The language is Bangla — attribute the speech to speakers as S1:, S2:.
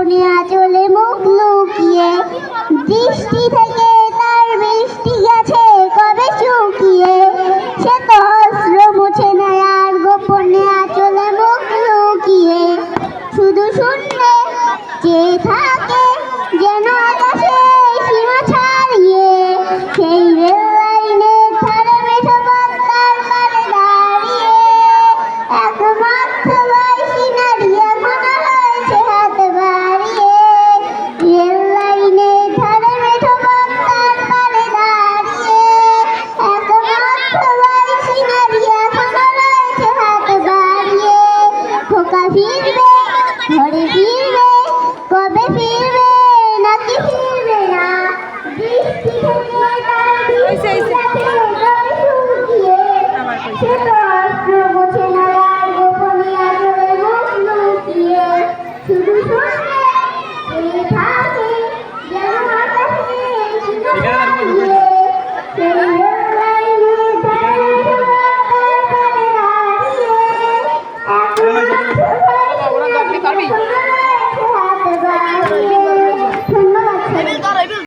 S1: গোপনে আঁচলে মুখ লুকিয়ে, দৃষ্টি থেকে তার বৃষ্টি গেছে কবে শুকিয়ে। সে তো অস্ত্র মুছে নেয় আর গোপনে আঁচলে মুখ লুকিয়ে, শুধু শূন্যে চেয়ে থাকে যেন আকাশে সীমা ছাড়িয়ে। সেই রেল লাইনের ধারে মেঠো পথটার পারে দাঁড়িয়ে একমাত্র বয়সী নারী এখনো রয়েছে হাত বাড়িয়ে। রেল লাইনের ধারে মেঠো পথটার পারে দাঁড়িয়ে একমাত্র বয়সী নারী এখনো রয়েছে হাত বাড়িয়ে। খোকা ফিরবে, ঘরে ফিরবে, কবে ফিরবে নাকি ফিরবে না, বৃষ্টি থেকে তার বৃষ্টি গেছে কবে শুকিয়ে। সে তো অস্ত্র মুছে নেয় আর গোপনে আঁচলে মুখ লুকিয়ে, শুধু শূন্যে চেয়ে থাকে যেন আকাশে সীমা ছাড়িয়ে। সেই রেল লাইনের ধারে রাস্তার পারে দাঁড়িয়ে একমাত্র বয়সী নারী এখনো রয়েছে হাত বাড়িয়ে।